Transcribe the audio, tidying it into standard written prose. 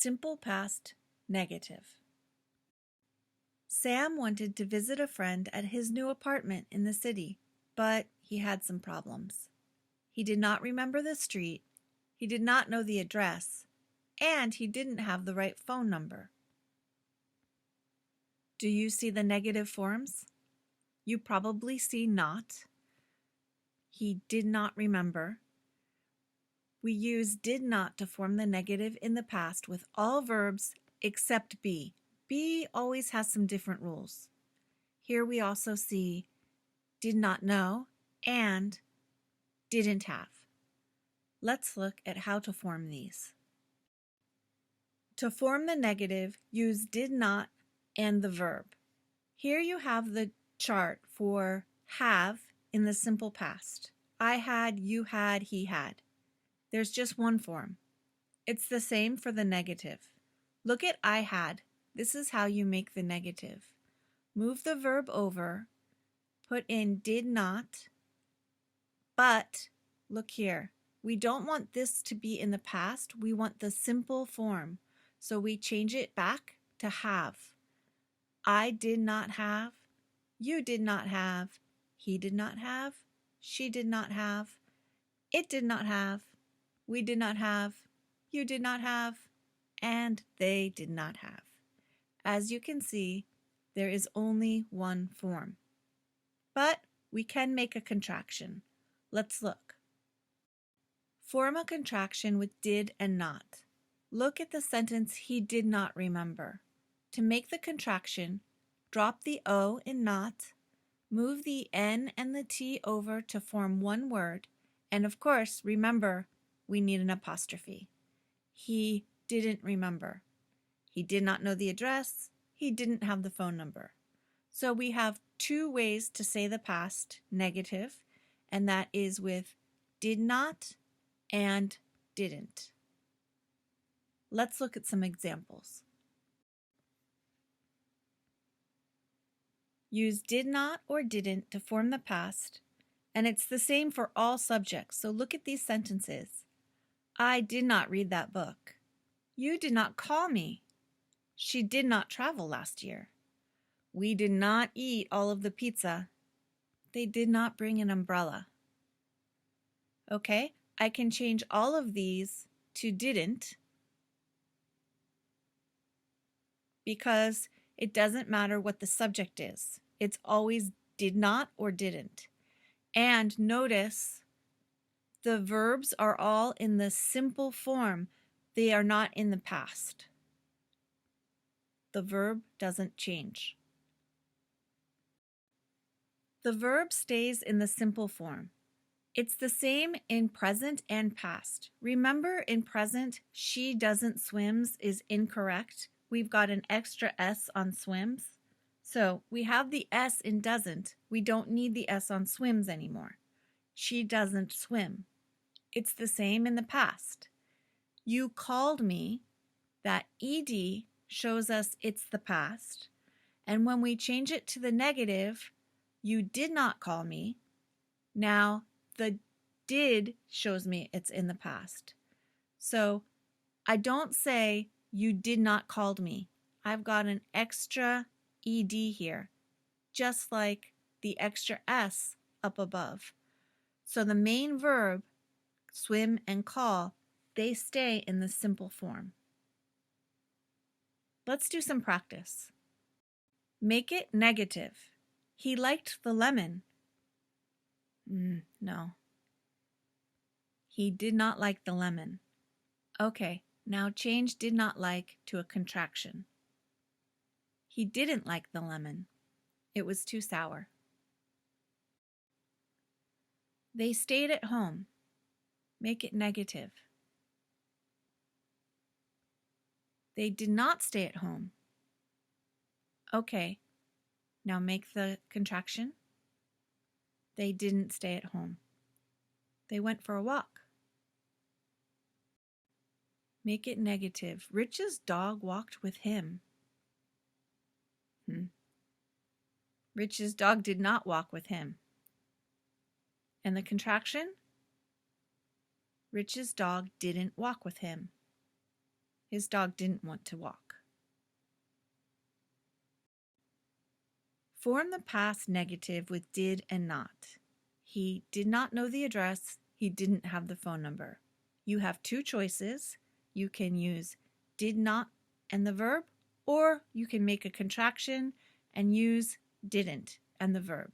Simple past, negative. Sam wanted to visit a friend at his new apartment in the city, but he had some problems. He did not remember the street, he did not know the address, and he didn't have the right phone number. Do you see the negative forms? You probably see not. He did not remember. We use did not to form the negative in the past with all verbs except be. Be always has some different rules. Here we also see did not know and didn't have. Let's look at how to form these. To form the negative, use did not and the verb. Here you have the chart for have in the simple past. I had, you had, he had. There's just one form. It's the same for the negative. Look at I had. This is how you make the negative. Move the verb over, put in did not, but look here. We don't want this to be in the past. We want the simple form. So we change it back to have. I did not have, you did not have, he did not have, she did not have, it did not have, we did not have, you did not have, and they did not have. As you can see, there is only one form. But we can make a contraction. Let's look. Form a contraction with did and not. Look at the sentence, he did not remember. To make the contraction, drop the O in not, move the N and the T over to form one word, and of course, remember, we need an apostrophe. He didn't remember. He did not know the address. He didn't have the phone number. So we have two ways to say the past, negative, and that is with did not and didn't. Let's look at some examples. Use did not or didn't to form the past, and it's the same for all subjects. So look at these sentences. I did not read that book. You did not call me. She did not travel last year. We did not eat all of the pizza. They did not bring an umbrella. Okay, I can change all of these to didn't because it doesn't matter what the subject is. It's always did not or didn't. And notice the verbs are all in the simple form. They are not in the past. The verb doesn't change. The verb stays in the simple form. It's the same in present and past. Remember in present, she doesn't swims is incorrect. We've got an extra S on swims. So we have the S in doesn't. We don't need the S on swims anymore. She doesn't swim. It's the same in the past. You called me. That ED shows us it's the past. And when we change it to the negative, you did not call me. Now the did shows me it's in the past. So I don't say you did not called me. I've got an extra ED here, just like the extra S up above. So the main verb, swim and call, they stay in the simple form. Let's do some practice. Make it negative. He liked the lemon. No. He did not like the lemon. Okay, now change did not like to a contraction. He didn't like the lemon. It was too sour. They stayed at home. Make it negative. They did not stay at home. Okay, now make the contraction. They didn't stay at home. They went for a walk. Make it negative. Rich's dog walked with him. Rich's dog did not walk with him. And the contraction? Rich's dog didn't walk with him. His dog didn't want to walk. Form the past negative with did and not. He did not know the address. He didn't have the phone number. You have two choices. You can use did not and the verb, or you can make a contraction and use didn't and the verb.